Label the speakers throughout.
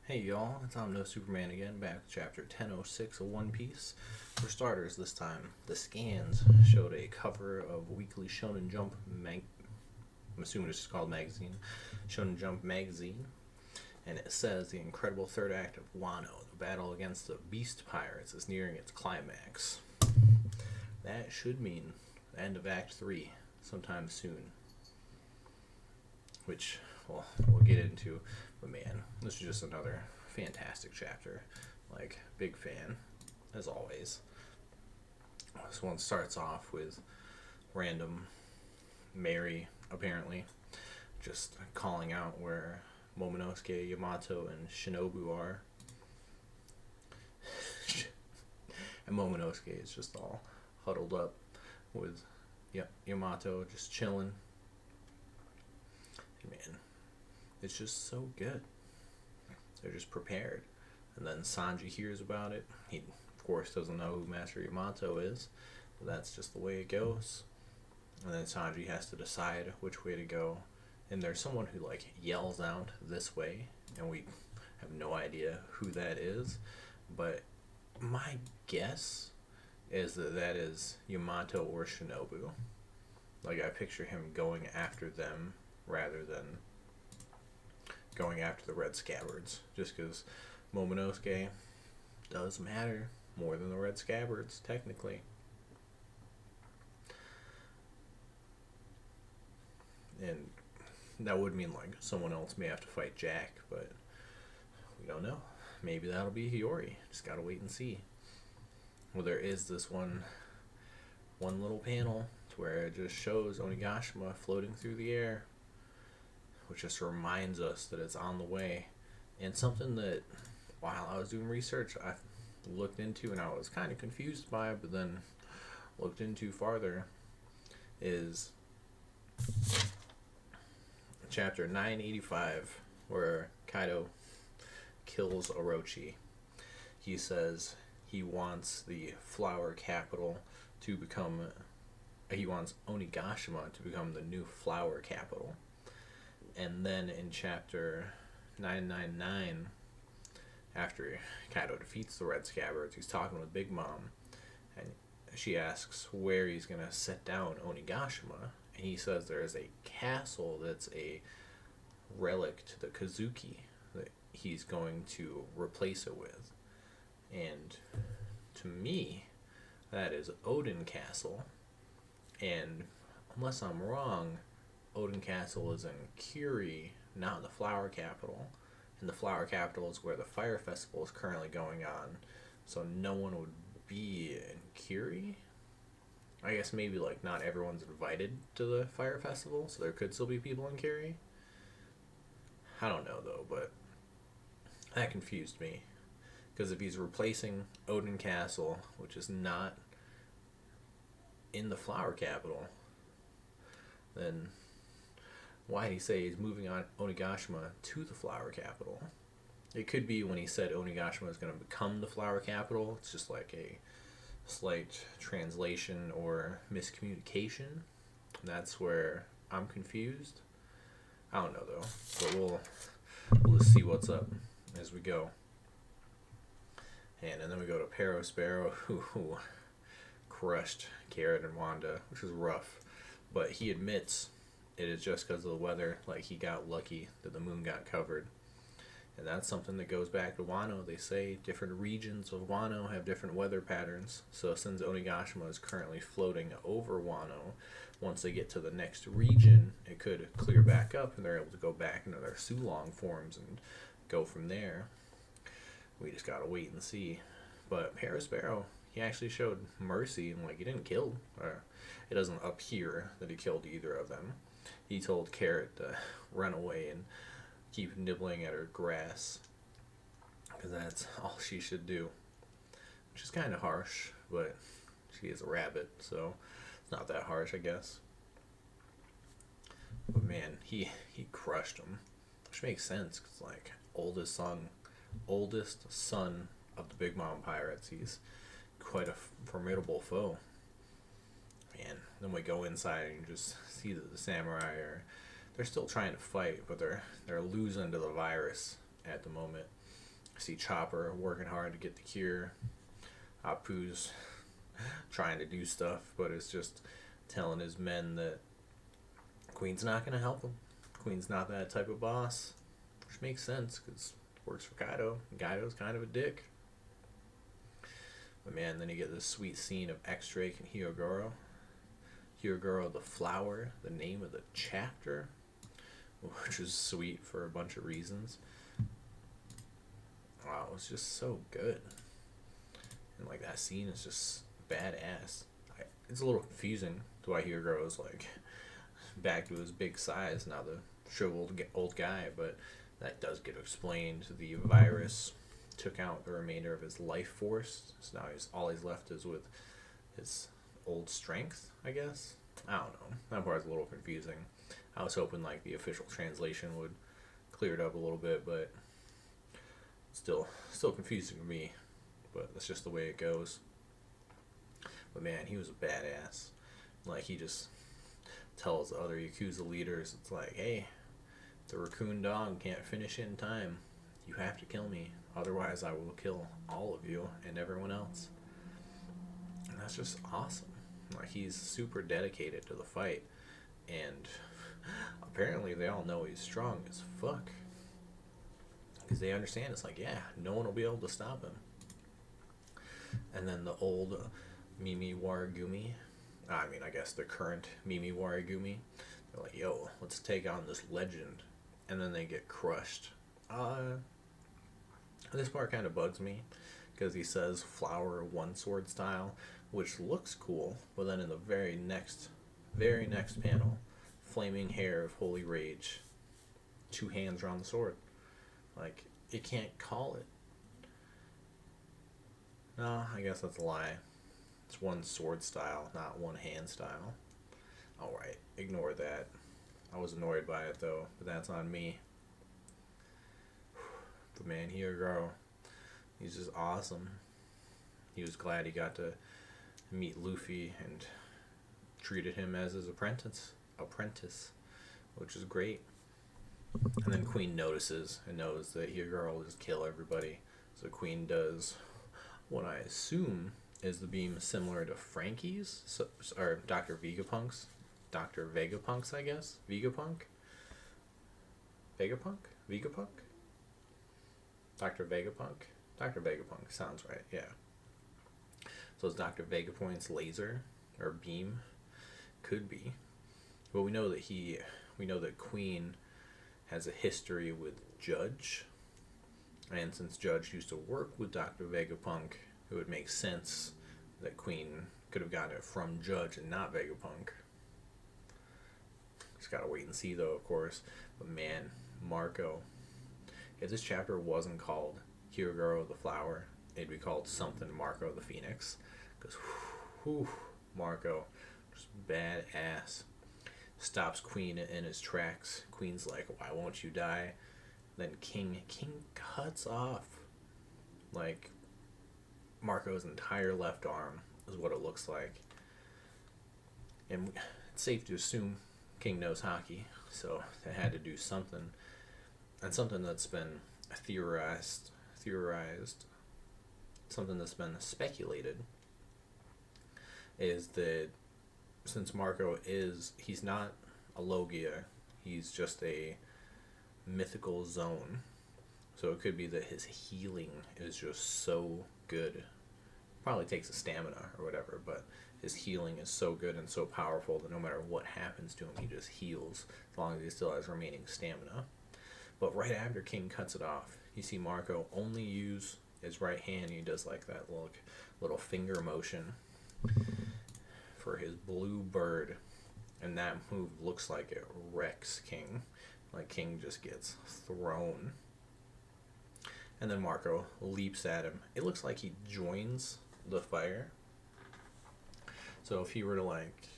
Speaker 1: Hey y'all, it's I'm No Superman again, back with chapter 1006 of One Piece. For starters, this time, the scans showed a cover of Weekly Shonen Jump I'm assuming it's just called magazine, Shonen Jump magazine, and it says the incredible third act of Wano, the battle against the Beast Pirates, is nearing its climax. That should mean the end of Act 3 sometime soon, which we'll get into. But man, this is just another fantastic chapter. Like, big fan, as always. This one starts off with random Mary, apparently, just calling out where Momonosuke, Yamato, and Shinobu are. And Momonosuke is just all huddled up with Yamato just chilling. Man, it's just so good. They're just prepared. And then Sanji hears about it. He, of course, doesn't know who Master Yamato is, but that's just the way it goes. And then Sanji has to decide which way to go. And there's someone who, like, yells out this way, and we have no idea who that is. But my guess is that is Yamato or Shinobu. Like, I picture him going after them rather than going after the Red Scabbards, just because Momonosuke does matter more than the Red Scabbards, technically. And that would mean, like, someone else may have to fight Jack, but we don't know. Maybe that'll be Hiyori. Just gotta wait and see. Well, there is this one little panel to where it just shows Onigashima floating through the air, which just reminds us that it's on the way. And something that, while I was doing research, I looked into and I was kind of confused by, but then looked into farther, is chapter 985, where Kaido kills Orochi. He says he wants the flower capital to become, he wants Onigashima to become the new flower capital. And then in chapter 999, after Kaido defeats the Red Scabbards, he's talking with Big Mom, and she asks where he's going to set down Onigashima, and he says there is a castle that's a relic to the Kozuki that he's going to replace it with. And to me, that is Odin Castle, and unless I'm wrong, Odin Castle is in Curie, not the Flower Capital. And the Flower Capital is where the Fire Festival is currently going on. So no one would be in Curie. I guess maybe, like, not everyone's invited to the Fire Festival, so there could still be people in Curie. I don't know, though, but that confused me. Because if he's replacing Odin Castle, which is not in the Flower Capital, then why did he say he's moving on Onigashima to the Flower Capital? It could be when he said Onigashima is going to become the Flower Capital. It's just like a slight translation or miscommunication. That's where I'm confused. I don't know, though. But we'll just see what's up as we go. And then we go to Perospero, who crushed Carrot and Wanda, which was rough. But he admits it is just because of the weather. Like, he got lucky that the moon got covered. And that's something that goes back to Wano. They say different regions of Wano have different weather patterns. So since Onigashima is currently floating over Wano, once they get to the next region, it could clear back up and they're able to go back into their Sulong forms and go from there. We just gotta wait and see. But Perospero, he actually showed mercy and, like, he didn't kill, or it doesn't appear that he killed either of them. He told Carrot to run away and keep nibbling at her grass, because that's all she should do. Which is kind of harsh, but she is a rabbit, so it's not that harsh, I guess. But man, he crushed him, which makes sense, because, like, oldest son of the Big Mom Pirates, he's quite a formidable foe. And then we go inside and you just see that the samurai they're still trying to fight, but they're losing to the virus at the moment. See Chopper working hard to get the cure. Apu's trying to do stuff, but it's just telling his men that Queen's not going to help him. Queen's not that type of boss, which makes sense because it works for Kaido. Kaido's kind of a dick. But man, then you get this sweet scene of X-Drake and Hyogoro. Hyogoro the Flower, the name of the chapter, which is sweet for a bunch of reasons. Wow, it was just so good. And like that scene is just badass. It's a little confusing to why Hyogoro is like back to his big size now, the shriveled old guy, but that does get explained. The virus took out the remainder of his life force, so now all he's left is with his old strength, I guess. I don't know. That part's a little confusing. I was hoping like the official translation would clear it up a little bit, but still confusing to me. But that's just the way it goes. But man, he was a badass. Like, he just tells the other Yakuza leaders, it's like, hey, the raccoon dog can't finish in time. You have to kill me. Otherwise, I will kill all of you and everyone else. And that's just awesome. Like, he's super dedicated to the fight. And apparently they all know he's strong as fuck. Because they understand it's like, yeah, no one will be able to stop him. And then the old Mimi Warigumi, I guess the current Mimi Warigumi, they're like, yo, let's take on this legend. And then they get crushed. This part kind of bugs me, because he says flower one sword style, which looks cool, but then in the very next panel, flaming hair of holy rage, 2 hands are on the sword. Like, you can't call it. No, I guess that's a lie. It's one sword style, not one hand style. Alright, ignore that. I was annoyed by it though, but that's on me. But man, Hyogoro, he's just awesome. He was glad he got to meet Luffy and treated him as his apprentice, which is great. And then Queen notices and knows that Hyogoro will just kill everybody. So Queen does what I assume is the beam similar to Frankie's, or Dr. Vegapunk's. Dr. Vegapunk's, I guess? Vegapunk? Vegapunk? Dr. Vegapunk? Dr. Vegapunk sounds right, yeah. So it's Dr. Vegapunk's laser, or beam? Could be. But we know that Queen has a history with Judge. And since Judge used to work with Dr. Vegapunk, it would make sense that Queen could have gotten it from Judge and not Vegapunk. Just gotta wait and see though, of course. But man, Marco. If this chapter wasn't called Hyogoro the Flower, it'd be called something Marco the Phoenix. Because, Marco, just badass. Stops Queen in his tracks. Queen's like, why won't you die? Then King cuts off, like, Marco's entire left arm is what it looks like. And it's safe to assume King knows hockey, so they had to do something. And something that's been theorized, something that's been speculated, is that since Marco he's not a Logia, he's just a mythical zone. So it could be that his healing is just so good. Probably takes a stamina or whatever, but his healing is so good and so powerful that no matter what happens to him, he just heals as long as he still has remaining stamina. But right after King cuts it off, you see Marco only use his right hand. He does like that little finger motion for his blue bird, and that move looks like it wrecks King. Like King just gets thrown. And then Marco leaps at him. It looks like he joins the fire. So if he were to, like,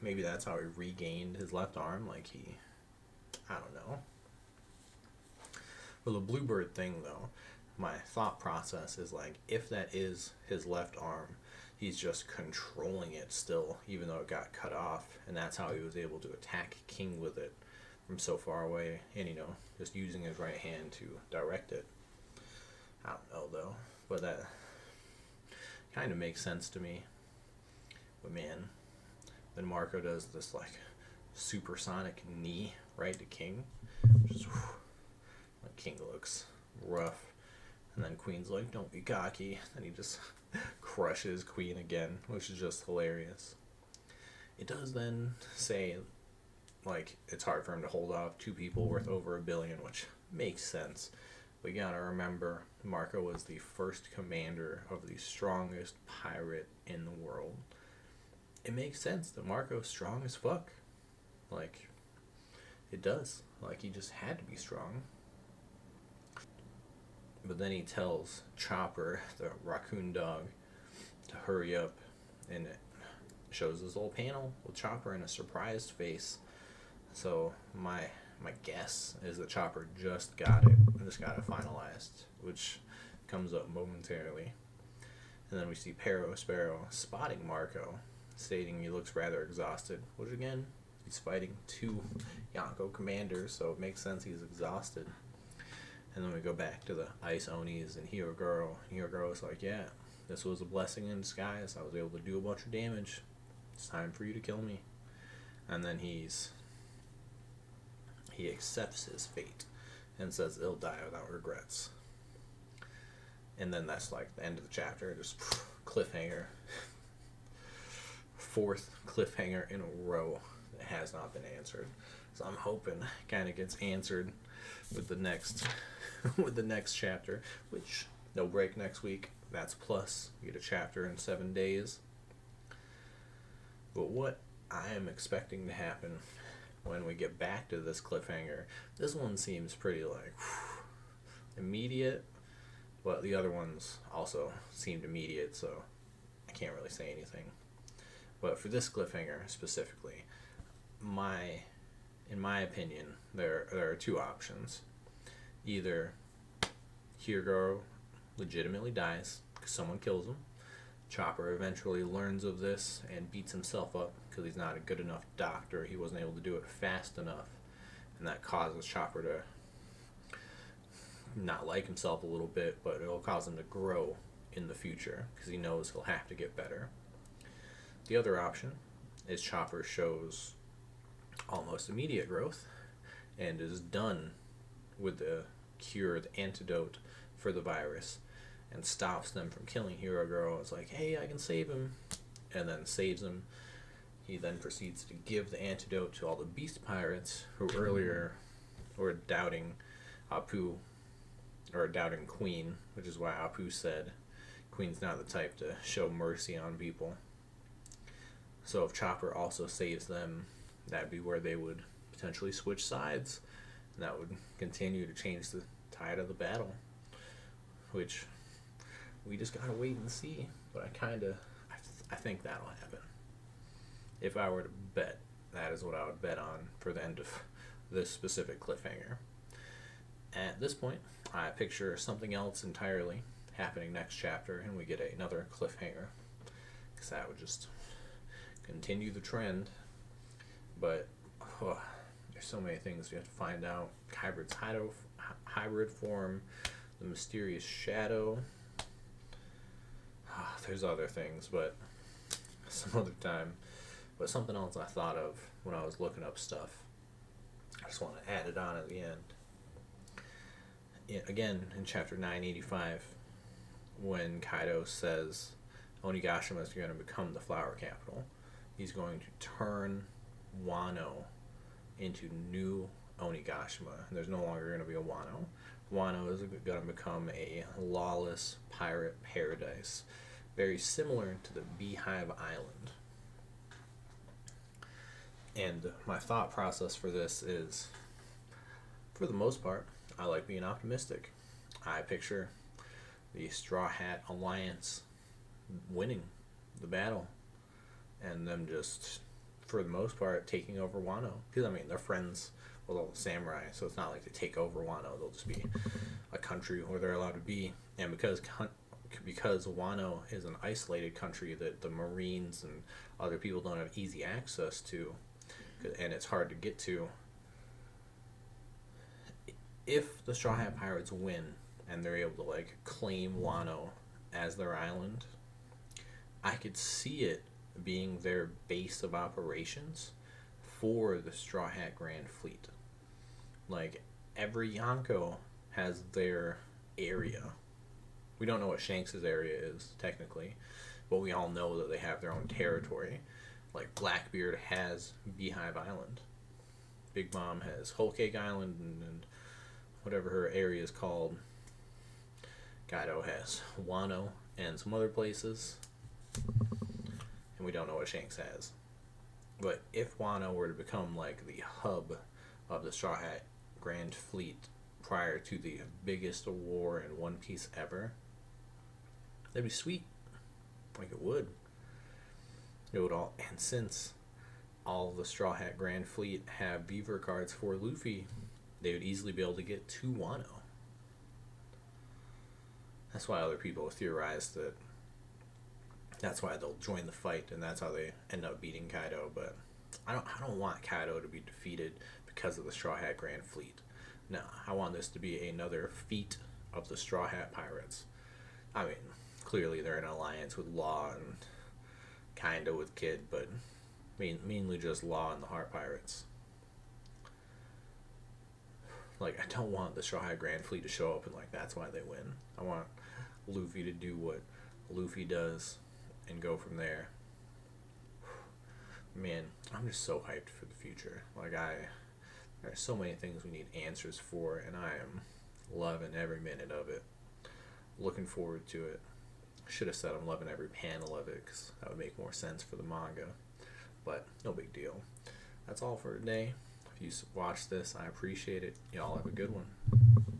Speaker 1: maybe that's how he regained his left arm. Like I don't know. Well, the Bluebird thing, though, my thought process is like, if that is his left arm, he's just controlling it still, even though it got cut off. And that's how he was able to attack King with it from so far away. And, just using his right hand to direct it. I don't know though, but that kind of makes sense to me. But man, then Marco does this like supersonic knee right to King, which is like King looks rough, and then Queen's like, "Don't be cocky," and he just crushes Queen again, which is just hilarious. It does then say like it's hard for him to hold off two people worth over $1 billion, which makes sense. But you gotta remember, Marco was the first commander of the strongest pirate in the world. It makes sense that Marco's strong as fuck. Like, it does. Like, he just had to be strong. But then he tells Chopper, the raccoon dog, to hurry up, and it shows this little panel with Chopper in a surprised face. So my guess is that Chopper just got it finalized, which comes up momentarily. And then we see Pero Sparrow spotting Marco, stating he looks rather exhausted, which again, he's fighting two Yonko commanders, so it makes sense he's exhausted. And then we go back to the Ice Onis and Hyogoro. Hyogoro's like, yeah, this was a blessing in disguise. I was able to do a bunch of damage. It's time for you to kill me. And then he accepts his fate and says he'll die without regrets. And then that's like the end of the chapter. Just cliffhanger. Fourth cliffhanger in a row that has not been answered. So I'm hoping kind of gets answered with the next chapter, which no break next week. That's plus. You get a chapter in 7 days. But what I am expecting to happen when we get back to this cliffhanger, this one seems pretty like immediate, but the other ones also seemed immediate, so I can't really say anything. But for this cliffhanger specifically, in my opinion, there are two options. Either Hyogoro legitimately dies because someone kills him. Chopper eventually learns of this and beats himself up because he's not a good enough doctor. He wasn't able to do it fast enough, and that causes Chopper to not like himself a little bit, but it'll cause him to grow in the future because he knows he'll have to get better. The other option is Chopper shows almost immediate growth and is done with the cure, the antidote for the virus, and stops them from killing Hyogoro. It's like, hey, I can save him, and then saves him. He then proceeds to give the antidote to all the beast pirates who earlier were doubting Apu, or doubting Queen, which is why Apu said Queen's not the type to show mercy on people. So if Chopper also saves them, that'd be where they would potentially switch sides, and that would continue to change the tide of the battle, which we just gotta wait and see. But I think that'll happen. If I were to bet, that is what I would bet on for the end of this specific cliffhanger. At this point, I picture something else entirely happening next chapter, and we get another cliffhanger, because that would just continue the trend. But there's so many things we have to find out. Hybrid's hybrid form, the mysterious shadow. There's other things, but some other time. But something else I thought of when I was looking up stuff, I just want to add it on at the end. Again, in chapter 985, when Kaido says Onigashima is going to become the flower capital, he's going to turn Wano into new Onigashima. There's no longer going to be a Wano. Wano is going to become a lawless pirate paradise, very similar to the Beehive Island. And my thought process for this is, for the most part, I like being optimistic. I picture the Straw Hat Alliance winning the battle, and them just, for the most part, taking over Wano. Because, I mean, they're friends with all the samurai, so it's not like they take over Wano. They'll just be a country where they're allowed to be. And because Wano is an isolated country that the Marines and other people don't have easy access to, and it's hard to get to, if the Straw Hat Pirates win, and they're able to like claim Wano as their island, I could see it being their base of operations for the Straw Hat Grand Fleet. Like, every Yonko has their area. We don't know what Shanks' area is, technically, but we all know that they have their own territory. Like, Blackbeard has Beehive Island. Big Mom has Whole Cake Island, and whatever her area is called. Kaido has Wano and some other places. And we don't know what Shanks has. But if Wano were to become like the hub of the Straw Hat Grand Fleet prior to the biggest war in One Piece ever, that'd be sweet. Like, it would. It would all. And since all the Straw Hat Grand Fleet have beaver cards for Luffy, they would easily be able to get to Wano. That's why other people theorize that that's why they'll join the fight, and that's how they end up beating Kaido. But I don't want Kaido to be defeated because of the Straw Hat Grand Fleet. No, I want this to be another feat of the Straw Hat Pirates. I mean, clearly they're in an alliance with Law and kinda with Kid, but mainly just Law and the Heart Pirates. Like, I don't want the Straw Hat Grand Fleet to show up and like that's why they win. I want Luffy to do what Luffy does and go from there. Man, I'm just so hyped for the future. Like, there's so many things we need answers for, and I am loving every minute of it. Looking forward to it. I should have said I'm loving every panel of it, because that would make more sense for the manga. But no big deal. That's all for today. If you watched this, I appreciate it. Y'all have a good one.